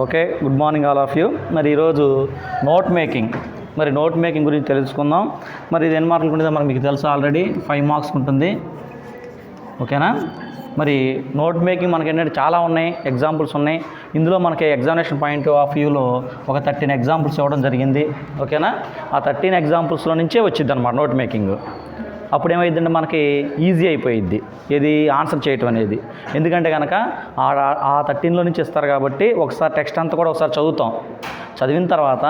Okay, good morning all of you. మరి ఈరోజు note making గురించి తెలుసుకుందాం. మరి ఇది ఎన్ని మార్కులు ఉంటుంది మనకు మీకు తెలుసు, ఆల్రెడీ 5 మార్క్స్ ఉంటుంది. ఓకేనా? మరి నోట్ మేకింగ్ మనకి ఏంటంటే చాలా ఉన్నాయి, ఎగ్జాంపుల్స్ ఉన్నాయి. ఇందులో మనకి ఎగ్జామినేషన్ పాయింట్ ఆఫ్ వ్యూలో ఒక 13 ఎగ్జాంపుల్స్ ఇవ్వడం జరిగింది. ఓకేనా? ఆ 13 ఎగ్జాంపుల్స్లో నుంచే వచ్చింది అనమాట నోట్ మేకింగ్. అప్పుడు ఏమైందంటే మనకి ఈజీ అయిపోయిద్ది ఇది ఆన్సర్ చేయటం అనేది. ఎందుకంటే కనుక ఆ 13లో నుంచి ఇస్తారు కాబట్టి ఒకసారి టెక్స్ట్ అంతా కూడా ఒకసారి చదివిన తర్వాత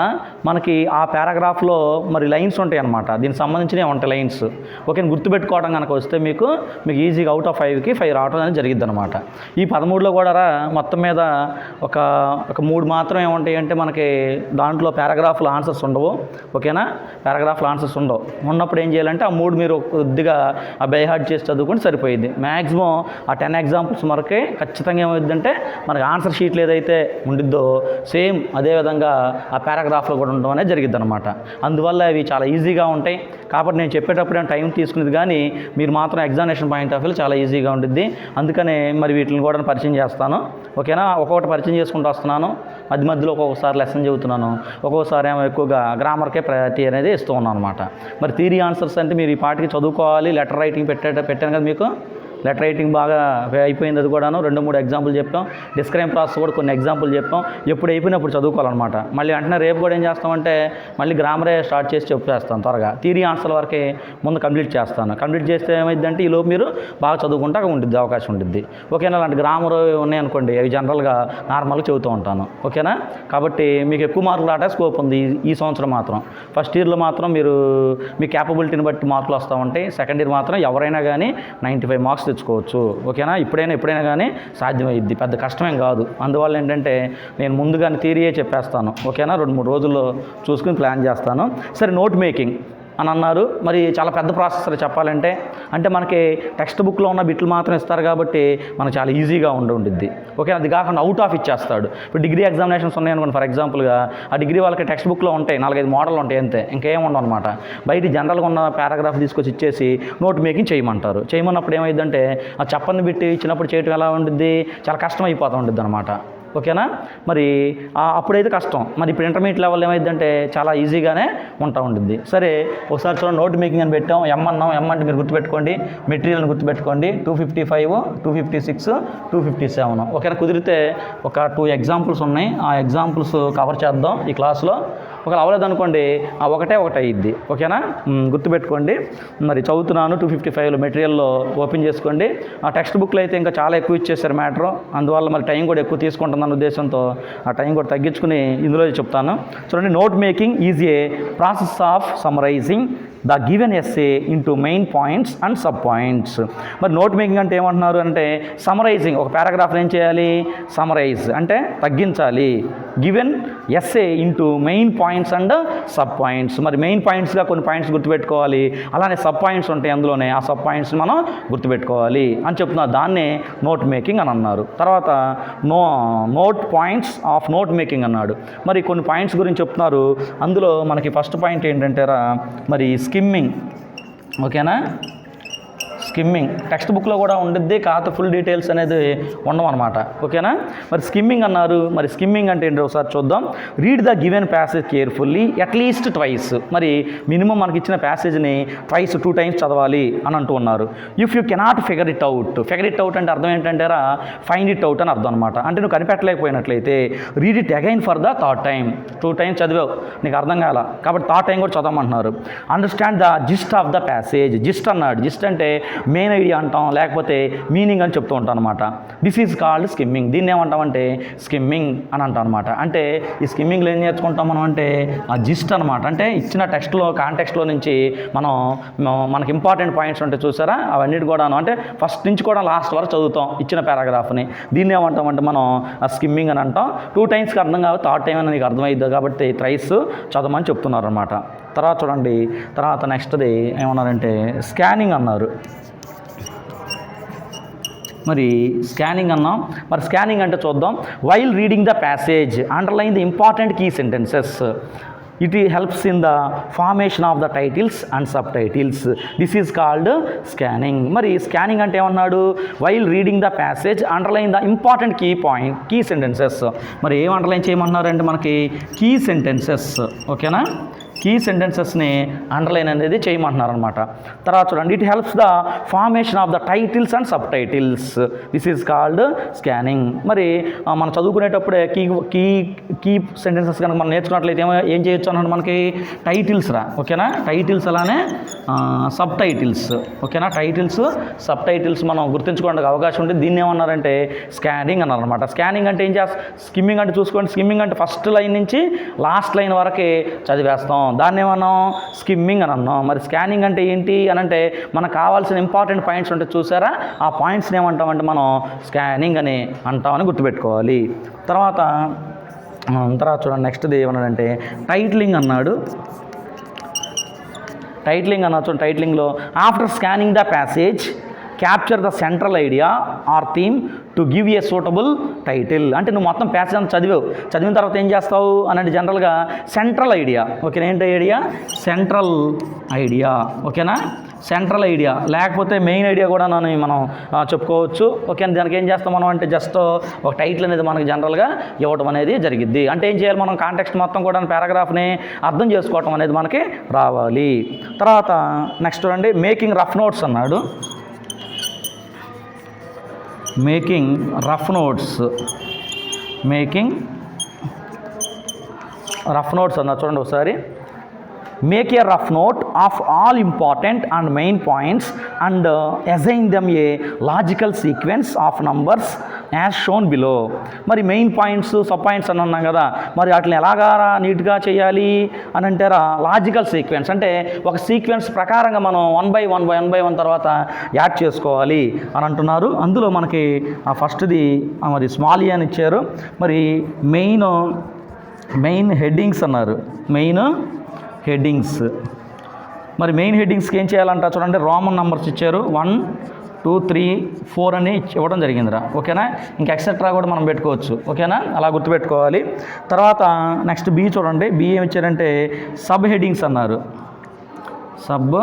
మనకి ఆ పారాగ్రాఫ్లో మరి లైన్స్ ఉంటాయి అన్నమాట, దీనికి సంబంధించినవి ఉంటాయి లైన్స్. ఓకే, గుర్తుపెట్టుకోవడం కనుక వస్తే మీకు ఈజీగా అవుట్ ఆఫ్ 5కి 5 రావడం అనేది జరిగిద్ది అనమాట. ఈ 13లో కూడా మొత్తం మీద ఒక 3 మాత్రం ఏముంటాయి అంటే మనకి దాంట్లో పారాగ్రాఫ్లో ఆన్సర్స్ ఉండవు. ఓకేనా? పారాగ్రాఫ్లో ఆన్సర్స్ ఉండవు. ఉన్నప్పుడు ఏం చేయాలంటే ఆ 3 మీరు కొద్దిగా బై హార్ట్ చేసి చదువుకుంటే సరిపోయింది. మ్యాక్సిమం ఆ 10 ఎగ్జాంపుల్స్ మనకి ఖచ్చితంగా ఏమవుతుందంటే మనకి ఆన్సర్ షీట్లు ఏదైతే ఉండిద్దో సేమ్ అదేవిధంగా ఆ పారాగ్రాఫ్లో కూడా ఉండడం అనేది జరిగిద్ది అనమాట. అందువల్ల అవి చాలా ఈజీగా ఉంటాయి. కాబట్టి నేను చెప్పేటప్పుడు టైం తీసుకునేది, కానీ మీరు మాత్రం ఎగ్జామినేషన్ పాయింట్ ఆఫ్ వ్యూ చాలా ఈజీగా ఉంటుంది. అందుకనే మరి వీటిని కూడా పరిచయం చేస్తాను. ఓకేనా? ఒక్కొక్కటి పరిచయం చేసుకుంటూ వస్తున్నాను. మధ్యలో ఒక్కొక్కసారి లెసన్ చెబుతున్నాను, ఒక్కొక్కసారి ఏమో ఎక్కువగా గ్రామర్కే ప్రయారిటీ అనేది ఇస్తూ ఉన్నాను అనమాట. మరి థియరీ ఆన్సర్స్ అంటే మీరు ఈ పాటికి చదువుకోవాలి. లెటర్ రైటింగ్ పెట్టాను కదా మీకు. లెటర్ రైటింగ్ బాగా అయిపోయింది, అది కూడాను 2-3 ఎగ్జాంపుల్ చెప్పాం. డిస్క్రైబ్ ప్రాసెస్ కూడా కొన్ని ఎగ్జాంపుల్ చెప్పాం. ఎప్పుడు అయిపోయినప్పుడు చదువుకోవాలన్నమాట. మళ్ళీ వెంటనే రేపు కూడా ఏం చేస్తామంటే మళ్ళీ గ్రామరే స్టార్ట్ చేసి చెప్పేస్తాను త్వరగా. థియరీ ఆన్సర్ వరకే ముందు కంప్లీట్ చేస్తాను. కంప్లీట్ చేస్తే ఏమైందంటే ఈలోపు మీరు బాగా చదువుకుంటే ఉంటుంది, అవకాశం ఉంటుంది. ఓకేనా? అలాంటి గ్రామర్ ఉన్నాయనుకోండి, అవి జనరల్గా నార్మల్గా చెబుతూ ఉంటాను. ఓకేనా? కాబట్టి మీకు ఎక్కువ మార్కులు రావడానికి స్కోప్ ఉంది ఈ సంవత్సరం మాత్రం. ఫస్ట్ ఇయర్లో మాత్రం మీరు మీ క్యాపబిలిటీని బట్టి మార్కులు వస్తూ ఉంటాయి. సెకండ్ ఇయర్ మాత్రం ఎవరైనా కానీ 95 మార్క్స్ తెచ్చుకోవచ్చు. ఓకేనా? ఎప్పుడైనా కానీ సాధ్యమైద్ది, పెద్ద కష్టమేం కాదు. అందువల్ల ఏంటంటే నేను ముందుగానే థియరీయే చెప్పేస్తాను. ఓకేనా? 2-3 రోజుల్లో చూసుకుని ప్లాన్ చేస్తాను. సరే, నోట్ మేకింగ్ అని అన్నారు. మరి చాలా పెద్ద ప్రాసెస్ చెప్పాలంటే. అంటే మనకి టెక్స్ట్ బుక్లో ఉన్న బిట్లు మాత్రం ఇస్తారు కాబట్టి మనకు చాలా ఈజీగా ఉండిద్ది. ఓకే, అది కాకుండా అవుట్ ఆఫ్ ఇచ్చేస్తాడు. ఇప్పుడు డిగ్రీ ఎగ్జామినేషన్స్ ఉన్నాయనుకోండి, ఫర్ ఎగ్జాంపుల్గా ఆ డిగ్రీ వాళ్ళకి టెక్స్ట్ బుక్లో ఉంటాయి 4-5 మోడల్ ఉంటాయి, అంతే, ఇంకేం ఉండవు అనమాట. బయట జనరల్గా ఉన్న పారాగ్రాఫ్ తీసుకొచ్చి ఇచ్చేసి నోట్ మేకింగ్ చేయమంటారు. చేయమన్నప్పుడు ఏమైందంటే ఆ చెప్పని బిట్టి ఇచ్చినప్పుడు చేయటం ఎలా ఉంటుంది, చాలా కష్టం అయిపోతూ ఉంటుంది అనమాట. ఓకేనా? మరి అప్పుడైతే కష్టం. మరి ఇప్పుడు ఇంటర్మీడియట్ లెవెల్ ఏమైందంటే చాలా ఈజీగానే ఉంటుంది. సరే, ఒకసారి చూడండి, నోట్ మేకింగ్ అని పెట్టాం. ఎమ్ అంటే మీరు గుర్తుపెట్టుకోండి, మెటీరియల్ని గుర్తుపెట్టుకోండి. 255, 256, 257. ఓకేనా? కుదిరితే ఒక 2 ఎగ్జాంపుల్స్ ఉన్నాయి, ఆ ఎగ్జాంపుల్స్ కవర్ చేద్దాం ఈ క్లాస్లో. ఒకవేళ అవ్వలేదనుకోండి ఆ ఒకటే అయ్యిద్ది. ఓకేనా? గుర్తుపెట్టుకోండి. మరి చదువుతున్నాను 255లో మెటీరియల్లో ఓపెన్ చేసుకోండి. ఆ టెక్స్ట్ బుక్లో అయితే ఇంకా చాలా ఎక్కువ ఇచ్చేసారు మ్యాటరు. అందువల్ల మరి టైం కూడా ఎక్కువ తీసుకుంటుందన్న ఉద్దేశంతో ఆ టైం కూడా తగ్గించుకుని ఇందులో చెప్తాను. చూడండి, note making is a process of summarising the given essay into main points and sub points. మరి నోట్ మేకింగ్ అంటే ఏమంటున్నారు అంటే సమరైజింగ్. ఒక పారాగ్రాఫ్ ఏం చేయాలి? సమరైజ్ అంటే తగ్గించాలి. Given essay into main points and sub points. మరి మెయిన్ పాయింట్స్గా కొన్ని పాయింట్స్ గుర్తుపెట్టుకోవాలి, అలానే సబ్ పాయింట్స్ ఉంటాయి అందులోనే, ఆ సబ్ పాయింట్స్ మనం గుర్తుపెట్టుకోవాలి అని చెప్తున్నారు. దాన్నే నోట్ మేకింగ్ అని అన్నారు. తర్వాత note points of note making అన్నాడు. మరి కొన్ని పాయింట్స్ గురించి చెప్తున్నారు. అందులో మనకి ఫస్ట్ పాయింట్ ఏంటంటే మరి స్కిమ్మింగ్. ఓకేనా? స్కిమ్మింగ్ టెక్స్ట్ బుక్లో కూడా ఉండిద్ది, కాకపోతే ఫుల్ డీటెయిల్స్ అనేది ఉండవన్నమాట. ఓకేనా? మరి స్కిమ్మింగ్ అన్నారు. మరి స్కిమ్మింగ్ అంటే ఏంటో ఒకసారి చూద్దాం. Read the given passage carefully at least twice. మరి మినిమం మనకి ఇచ్చిన ప్యాసేజ్ని ట్వైస్ 2 టైమ్స్ చదవాలి అని అంటూ ఉన్నారు. If you cannot figure it out అంటే అర్థం ఏంటంటే ఫైండ్ ఇట్ అవుట్ అని అర్థం అనమాట. అంటే నువ్వు కనిపెట్టలేకపోయినట్లయితే read it again for the third time. 2 times చదివావు, నీకు అర్థం కాల కాబట్టి థర్డ్ టైం కూడా చదవమంటున్నారు. Understand the gist of the passage. Gist అన్నాడు. జిస్ట్ అంటే మెయిన్ ఐడియా అంటాం, లేకపోతే మీనింగ్ అని చెప్తూ ఉంటాం అనమాట. This is called skimming. దీన్ని ఏమంటామంటే స్కిమ్మింగ్ అని అంటాం అనమాట. అంటే ఈ స్కిమ్మింగ్లో ఏం నేర్చుకుంటాం మనం అంటే ఆ జిస్ట్ అనమాట. అంటే ఇచ్చిన టెక్స్ట్లో కాంటెక్స్ట్లో నుంచి మనకి ఇంపార్టెంట్ పాయింట్స్ ఉంటాయి చూసారా, అవన్నిటి కూడాను అంటే ఫస్ట్ నుంచి కూడా లాస్ట్ వరకు చదువుతాం ఇచ్చిన పారాగ్రాఫ్ని. దీన్ని ఏమంటామంటే మనం ఆ స్కిమ్మింగ్ అని అంటాం. 2 టైమ్స్కి అర్థం కాదు, థర్డ్ టైం అని నీకు అర్థమైద్ది కాబట్టి థ్రైస్ చదవమని చెప్తున్నారు అనమాట. తర్వాత చూడండి, తర్వాత నెక్స్ట్ది ఏమన్నారంటే స్కానింగ్ అన్నారు. మరి స్కానింగ్ అన్నాం. మరి స్కానింగ్ అంటే చూద్దాం. While reading the passage underline the important key sentences. It helps in the formation of the titles and sub titles. This is called scanning. మరి స్కానింగ్ అంటే ఏమన్నాడు, while reading the passage underline the important key sentences. మరి ఏం underline చేయమన్నారంటే మనకి key sentences. ఓకేనా, key సెంటెన్సెస్ని underline అనేది చేయమంటున్నారు అనమాట. తర్వాత చూడండి, it helps the formation of the titles and sub titles. This is called scanning. మరి మనం చదువుకునేటప్పుడే కీ సెంటెన్సెస్ కనుక మనం నేర్చుకున్నట్లయితే ఏం చేయొచ్చు అన్నాడు మనకి, టైటిల్స్ రా. ఓకేనా, టైటిల్స్ అలానే సబ్ టైటిల్స్. ఓకేనా, టైటిల్స్ సబ్ టైటిల్స్ మనం గుర్తుంచుకోవడానికి అవకాశం ఉంటుంది. దీన్ని ఏమన్నారంటే స్కానింగ్ అన్నారు అనమాట. స్కానింగ్ అంటే ఏం చేస్తాం, స్కిమ్మింగ్ అంటే చూసుకోండి, స్కిమ్మింగ్ అంటే ఫస్ట్ లైన్ నుంచి లాస్ట్ లైన్ వరకే చదివేస్తాం, దాన్ని ఏమన్నాం, స్కిమ్మింగ్ అని అన్నాం. మరి స్కానింగ్ అంటే ఏంటి అని అంటే మనకు కావాల్సిన ఇంపార్టెంట్ పాయింట్స్ ఉంటే చూసారా, ఆ పాయింట్స్ని ఏమంటామంటే మనం స్కానింగ్ అని అంటామని గుర్తుపెట్టుకోవాలి. తర్వాత చూడండి, నెక్స్ట్ది ఏమన్నాడంటే టైటిలింగ్ అన్నాడు. టైటిలింగ్ అన్నా చూడండి, టైటిలింగ్లో after scanning the passage capture the central idea or theme to give a suitable title. అంటే నువ్వు మొత్తం ప్యాసేజ్ అంతా చదివిన తర్వాత ఏం చేస్తావు అని అంటే జనరల్గా సెంట్రల్ ఐడియా. ఓకేనా, ఏంటి ఐడియా, సెంట్రల్ ఐడియా. ఓకేనా, సెంట్రల్ ఐడియా లేకపోతే మెయిన్ ఐడియా కూడా మనం చెప్పుకోవచ్చు. ఓకే, దానికి ఏం చేస్తాం మనం అంటే జస్ట్ ఒక టైటిల్ అనేది మనకి జనరల్గా ఇవ్వడం అనేది జరిగిద్ది. అంటే ఏం చేయాలి, మనం కాంటెక్స్ట్ మొత్తం కూడా పారాగ్రాఫ్ని అర్థం చేసుకోవటం అనేది మనకి రావాలి. తర్వాత నెక్స్ట్ చూడండి, మేకింగ్ రఫ్ నోట్స్ అన్నాడు. మేకింగ్ రఫ్ నోట్స్ అన్న చూడండి ఒకసారి. Make a rough note of all important and main points and assign them A logical sequence of numbers as shown below. మరి మెయిన్ పాయింట్స్ సబ్ పాయింట్స్ అని అన్నాం కదా, మరి వాటిని ఎలాగా నీట్గా చేయాలి అని అంటారా, లాజికల్ సీక్వెన్స్ అంటే ఒక సీక్వెన్స్ ప్రకారంగా మనం 1 by 1 తర్వాత యాడ్ చేసుకోవాలి అని అంటున్నారు. అందులో మనకి ఫస్ట్ది మరి స్మాల్ అని ఇచ్చారు. మరి మెయిన్ హెడ్డింగ్స్ అన్నారు. మెయిన్ హెడ్డింగ్స్కి ఏం చేయాలంట చూడండి, రోమన్ నెంబర్స్ ఇచ్చారు, 1 2 3 4 అని ఇవ్వడం జరిగిందిరా. ఓకేనా, ఇంకా ఎక్సెట్రా కూడా మనం పెట్టుకోవచ్చు. ఓకేనా, అలా గుర్తుపెట్టుకోవాలి. తర్వాత నెక్స్ట్ బి చూడండి, బి ఏమి ఇచ్చారంటే సబ్ హెడ్డింగ్స్ అన్నారు. సబ్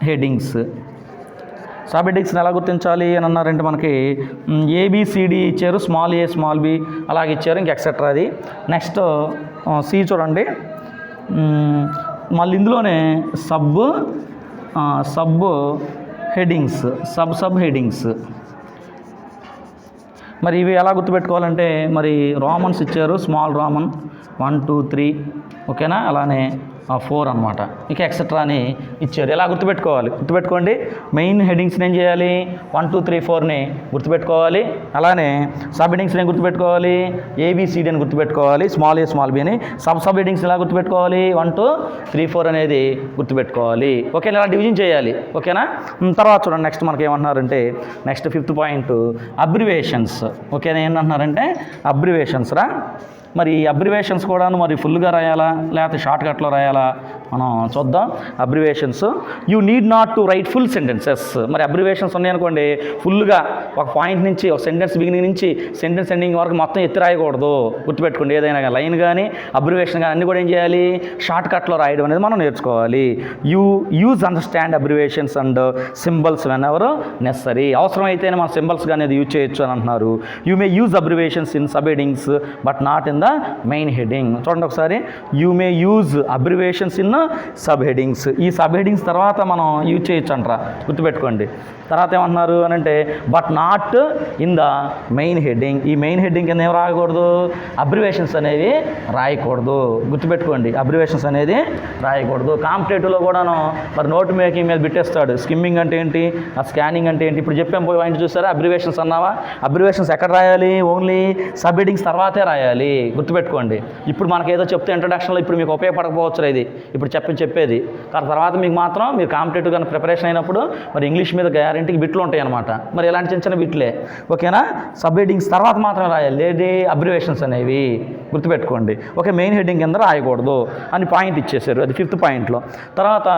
హెడ్డింగ్స్ని ఎలా గుర్తించాలి అని అన్నారంటే మనకి ఏబిసిడి ఇచ్చారు, స్మాల్ ఏ స్మాల్ బి అలాగే ఇచ్చారు, ఇంకా ఎక్సెట్రా అది. నెక్స్ట్ సి చూడండి, మళ్ళీ ఇందులోనే సబ్ హెడ్డింగ్స్. మరి ఇవి ఎలా గుర్తుపెట్టుకోవాలంటే మరి రోమన్స్ ఇచ్చారు, స్మాల్ రోమన్ 1 2 3. ఓకేనా, అలానే 4 అనమాట, ఇంకా ఎక్సెట్రా అని ఇచ్చారు. ఎలా గుర్తుపెట్టుకోండి, మెయిన్ హెడ్డింగ్స్ని ఏం చేయాలి, 1 2 3 4ని గుర్తుపెట్టుకోవాలి. అలానే సబ్ హెడ్డింగ్స్ని గుర్తుపెట్టుకోవాలి, ఏబిసిడి అని గుర్తుపెట్టుకోవాలి, స్మాల్ ఏ స్మాల్ బి అని. సబ్ హెడ్డింగ్స్ ఎలా గుర్తుపెట్టుకోవాలి, 1 2 3 4 అనేది గుర్తుపెట్టుకోవాలి. ఓకే, ఇలా డివిజన్ చేయాలి. ఓకేనా, తర్వాత చూడండి, నెక్స్ట్ మనకి ఏమంటున్నారంటే నెక్స్ట్ 5th పాయింట్ అబ్రివేషన్స్. ఓకేనా, ఏంటంటున్నారంటే అబ్రివేషన్స్ రా. మరి ఈ అబ్రివేషన్స్ కూడా మరి ఫుల్గా రాయాలా లేకపోతే షార్ట్ కట్లో రాయాలా మనం చూద్దాం. Abbreviations, you need not to right full sentences. మరి అబ్రివేషన్స్ ఉన్నాయనుకోండి, ఫుల్గా ఒక పాయింట్ నుంచి ఒక సెంటెన్స్ బిగినింగ్ నుంచి సెంటెన్స్ ఎండింగ్ వరకు మొత్తం ఎత్తి రాయకూడదు. గుర్తుపెట్టుకోండి, ఏదైనా లైన్ కానీ అబ్రివేషన్ కానీ అన్నీ కూడా ఏం చేయాలి, షార్ట్ కట్లో రాయడం అనేది మనం నేర్చుకోవాలి. You use understand abbreviations and symbols whenever necessary. అవసరమైతేనే మనం సింబల్స్ కానీ అది యూజ్ చేయొచ్చు అని అంటున్నారు. You may use abbreviations in sub headings but not in the main heading. చూడండి ఒకసారి, you may use abbreviations in sub headings. ఈ సబ్ హెడ్డింగ్స్ తర్వాత మనం యూజ్ చేయొచ్చు అంటారా, గుర్తుపెట్టుకోండి. తర్వాత ఏమంటున్నారు అని అంటే but not in the main heading. ఈ మెయిన్ హెడ్డింగ్ కింద ఏం రాయకూడదు, అబ్రివేషన్స్ అనేవి రాయకూడదు. గుర్తుపెట్టుకోండి, అబ్రివేషన్స్ అనేది రాయకూడదు. కాంపిటేటివ్లో కూడాను మరి నోట్ మేకింగ్ మీద పెట్టేస్తాడు. స్కిమ్మింగ్ అంటే ఏంటి, ఆ స్కానింగ్ అంటే ఏంటి. ఇప్పుడు చెప్పాం పాయింట్ చూసారా, అబ్రివేషన్స్ అన్నావా, అబ్రివేషన్స్ ఎక్కడ రాయాలి, ఓన్లీ సబ్ హెడ్డింగ్స్ తర్వాతే రాయాలి. గుర్తుపెట్టుకోండి, ఇప్పుడు మనకి ఏదో చెప్తే ఇంట్రడక్షన్లో ఇప్పుడు మీకు ఉపయోగపడకపోవచ్చు ఇది ఇప్పుడు చెప్పేది. తర్వాత మీకు మాత్రం మీరు కాంపిటేటివ్ కానీ ప్రిపరేషన్ అయినప్పుడు మరి ఇంగ్లీష్ మీద గ్యారెంటీకి బిట్లు ఉంటాయి అనమాట. మరి ఇలాంటి చిన్న బిట్లే. ఓకేనా, సబ్ హెడ్డింగ్స్ తర్వాత మాత్రమే రాయాలి, లేదే అబ్రివేషన్స్ అనేవి. గుర్తుపెట్టుకోండి. ఓకే, మెయిన్ హెడ్డింగ్ కింద రాయకూడదు అని పాయింట్ ఇచ్చేసారు. అది 5th పాయింట్లో. తర్వాత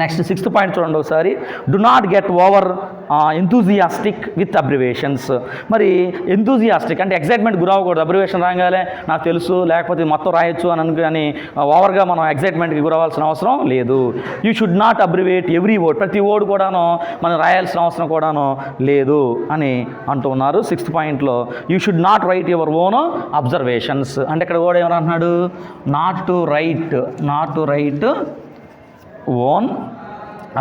నెక్స్ట్ 6th పాయింట్ చూడండి ఒకసారి. Do not get over enthusiastic with abbreviations. మరి ఎంతూజియాస్టిక్ అంటే ఎగ్జైట్మెంట్ గురవ్వకూడదు. అబ్రివేషన్ రాగానే నాకు తెలుసు లేకపోతే మొత్తం రాయొచ్చు అని అనుకుని ఓవర్గా మనం ఎగ్జైట్మెంట్కి గురవ్వాల్సిన అవసరం లేదు. You should not abbreviate every word, ప్రతి వర్డ్ కూడాను మనం రాయాల్సిన అవసరం కూడాను లేదు అని అంటూ ఉన్నారు 6th పాయింట్లో. You should not right your own observations. అంటే ఇక్కడ కూడా ఏమంటున్నాడు, not to right own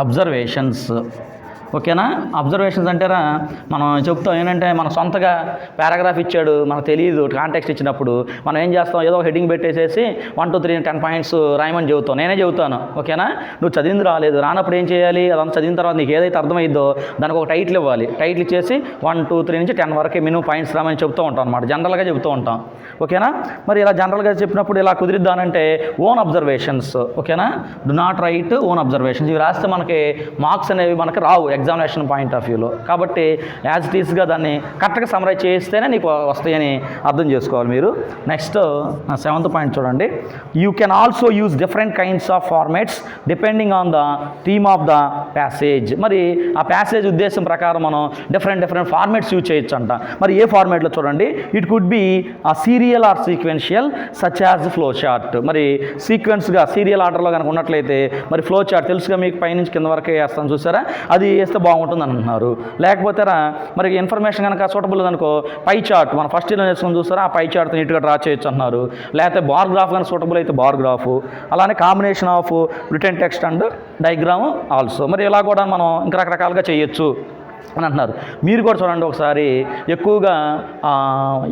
observations. ఓకేనా? అబ్జర్వేషన్స్ అంటారా, మనం చెప్తాం ఏంటంటే మన సొంతగా పారాగ్రాఫ్ ఇచ్చాడు, మనకు తెలియదు కాంటెక్స్ట్ ఇచ్చినప్పుడు మనం ఏం చేస్తాం, ఏదో హెడ్డింగ్ పెట్టేసేసి 1 2 3 10 పాయింట్స్ రాయమని చెబుతాం. నేనే చెబుతాను. ఓకేనా? నువ్వు చదివింది రానప్పుడు ఏం చేయాలి, అదంతా చదివిన తర్వాత నీకు ఏదైతే అర్థమైందో దానికి ఒక టైటిల్ ఇవ్వాలి. టైటిల్ ఇచ్చేసి 1 2 3 నుంచి 10 వరకే మినిమం పాయింట్స్ రామని చెప్తూ ఉంటాం అనమాట. జనరల్గా చెబుతూ ఉంటాం. ఓకేనా? మరి ఇలా జనరల్గా చెప్పినప్పుడు ఇలా కుదిరిద్దానంటే ఓన్ అబ్జర్వేషన్స్. ఓకేనా? Do not right own observations. ఇవి రాస్తే మనకి మార్క్స్ అనేవి మనకి రావు ఎగ్జామినేషన్ పాయింట్ ఆఫ్ వ్యూలో. కాబట్టి యాజ్ ఇట్ ఈస్గా దాన్ని కరెక్ట్గా సమరైజ్ చేస్తేనే నీకు వస్తాయని అర్థం చేసుకోవాలి మీరు. నెక్స్ట్ 7th పాయింట్ చూడండి. You can also use different kinds of formats depending on the theme of the passage. మరి ఆ ప్యాసేజ్ ఉద్దేశం ప్రకారం మనం డిఫరెంట్ ఫార్మాట్స్ యూజ్ చేయొచ్చు అంట. మరి ఏ ఫార్మాట్లో చూడండి, it could be a serial or sequential such as flow chart. మరి సీక్వెన్స్గా సీరియల్ ఆర్డర్లో కనుక ఉన్నట్లయితే మరి ఫ్లో చార్ట్ తెలుసుగా మీకు పైనుంచి కింద వరకే వేస్తాను చూసారా, అది వేస్తే బాగుంటుంది అని అంటున్నారు. లేకపోతే మరి ఇన్ఫర్మేషన్ కనుక సూటబుల్ అనుకో పై చార్ట్ మనం ఫస్ట్ ఇయర్లో నేర్చుకుని చూస్తారా, ఆ పై చార్ట్ నీట్గా డ్రా చేయొచ్చు అన్నారు. లేకపోతే బార్ గ్రాఫ్ కనుక సూటబుల్ అయితే బార్ గ్రాఫ్, అలానే combination of written text and diagram also. మరి ఇలా కూడా మనం ఇంకా రకరకాలుగా చేయొచ్చు అని అంటున్నారు. మీరు కూడా చూడండి ఒకసారి, ఎక్కువగా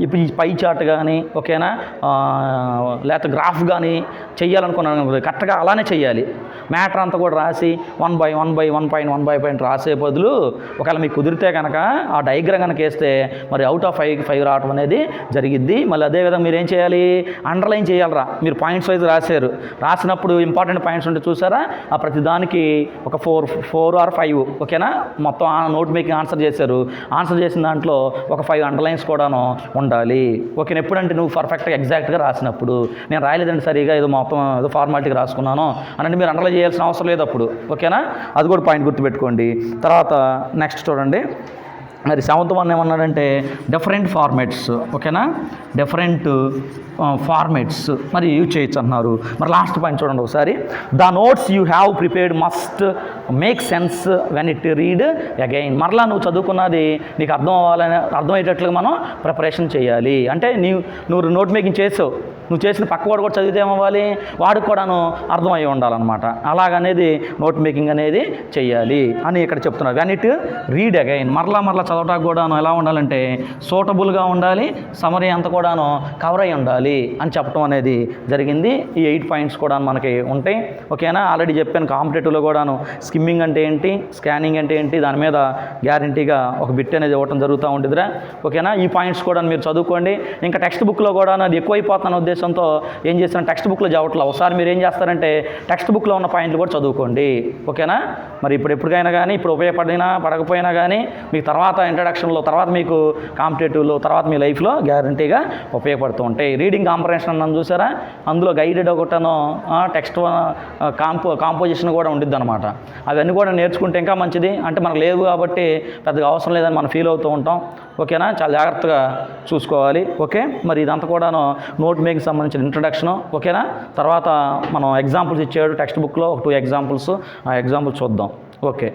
ఇప్పుడు ఈ పై చార్ట్ కానీ ఓకేనా లేకపోతే గ్రాఫ్ కానీ చెయ్యాలనుకున్నాను కరెక్ట్గా అలానే చెయ్యాలి. మ్యాటర్ అంతా కూడా రాసి 1 by 1 పాయింట్ రాసే బదులు ఒకవేళ మీకు కుదిరితే కనుక ఆ డయాగ్రామ్ కనుక వేస్తే మరి అవుట్ ఆఫ్ 5 రావడం అనేది జరిగిద్ది. మళ్ళీ అదేవిధంగా మీరు ఏం చేయాలి, అండర్లైన్ చేయాలరా. మీరు పాయింట్స్ వైజ్ రాసినప్పుడు ఇంపార్టెంట్ పాయింట్స్ ఉంటే చూసారా, ఆ ప్రతి దానికి ఒక 4 or 5 ఓకేనా మొత్తం నోట్ మేకింగ్ ఆన్సర్ చేసిన దాంట్లో ఒక 5 అండర్లైన్స్ కూడాను ఉండాలి. ఓకేనా? ఎప్పుడంటే నువ్వు పర్ఫెక్ట్గా ఎగ్జాక్ట్గా రాసినప్పుడు. నేను రాయలేదండి సరిగా ఏదో మొత్తం ఏదో ఫార్మాలిటీగా రాసుకున్నాను అంటే మీరు అండర్లైన్ చేయాల్సిన అవసరం లేదు అప్పుడు. ఓకేనా? అది కూడా పాయింట్ గుర్తుపెట్టుకోండి. తర్వాత నెక్స్ట్ చూడండి. మరి 7th వన్ ఏమన్నాడంటే డిఫరెంట్ ఫార్మాట్స్. ఓకేనా? డిఫరెంట్ ఫార్మాట్స్ మరి యూజ్ చేయొచ్చు అంటున్నారు. మరి లాస్ట్ పాయింట్ చూడండి ఒకసారి. The notes you have prepared must make sense when it read again. మరలా నువ్వు చదువుకున్నది నీకు అర్థమయ్యేటట్లుగా మనం ప్రిపరేషన్ చేయాలి. అంటే నువ్వు నోట్ మేకింగ్ చేసావు, నువ్వు చేసిన పక్కవాడు కూడా చదివితే ఏమవ్వాలి, వాడికి కూడాను అర్థమయ్యి ఉండాలన్నమాట. అలాగనేది నోట్ మేకింగ్ అనేది చెయ్యాలి అని ఇక్కడ చెప్తున్నారు. వెన్ ఇట్ రీడ్ అగైన్, మరలా చదవటానికి కూడాను ఎలా ఉండాలంటే సూటబుల్గా ఉండాలి, సమరీ అంతా కూడాను కవర్ అయి ఉండాలి అని చెప్పడం అనేది జరిగింది. ఈ 8 పాయింట్స్ కూడా మనకి ఉంటాయి. ఓకేనా? ఆల్రెడీ చెప్పాను కాంపిటేటివ్లో కూడాను స్కిమ్మింగ్ అంటే ఏంటి, స్కానింగ్ అంటే ఏంటి, దాని మీద గ్యారంటీగా ఒక బిట్ అనేది ఇవ్వటం జరుగుతూ ఉంటుందిరా. ఓకేనా? ఈ పాయింట్స్ కూడా మీరు చదువుకోండి. ఇంకా టెక్స్ట్ బుక్లో కూడా అది ఎక్కువైపోతున్న ఉద్దేశంతో ఏం చేస్తాను, టెక్స్ట్ బుక్లో చదవట్లేదు. ఒకసారి మీరు ఏం చేస్తారంటే టెక్స్ట్ బుక్లో ఉన్న పాయింట్లు కూడా చదువుకోండి. ఓకేనా? మరి ఎప్పటికైనా కానీ ఇప్పుడు ఉపయోగపడినా పడకపోయినా కానీ మీకు తర్వాత ఇంట్రడక్షన్లో, తర్వాత మీకు కాంపిటేటివ్లో, తర్వాత మీ లైఫ్లో గ్యారంటీగా ఉపయోగపడుతూ ఉంటాయి. రీడింగ్ కాంప్రహెన్షన్ అన్నాను చూసారా, అందులో గైడెడ్ ఒకటనో టెక్స్ట్ కాంపోజిషన్ కూడా ఉండిద్ది అనమాట. అవన్నీ కూడా నేర్చుకుంటే ఇంకా మంచిది. అంటే మనకు లేవు కాబట్టి పెద్దగా అవసరం లేదని మనం ఫీల్ అవుతూ ఉంటాం. ఓకేనా? చాలా జాగ్రత్తగా చూసుకోవాలి. ఓకే? మరి ఇదంతా కూడాను నోట్ మేకింగ్ సంబంధించిన ఇంట్రడక్షను. ఓకేనా? తర్వాత మనం ఎగ్జాంపుల్స్ ఇచ్చాడు టెక్స్ట్ బుక్లో ఒక 2 ఎగ్జాంపుల్స్, ఆ ఎగ్జాంపుల్స్ చూద్దాం. ఓకే.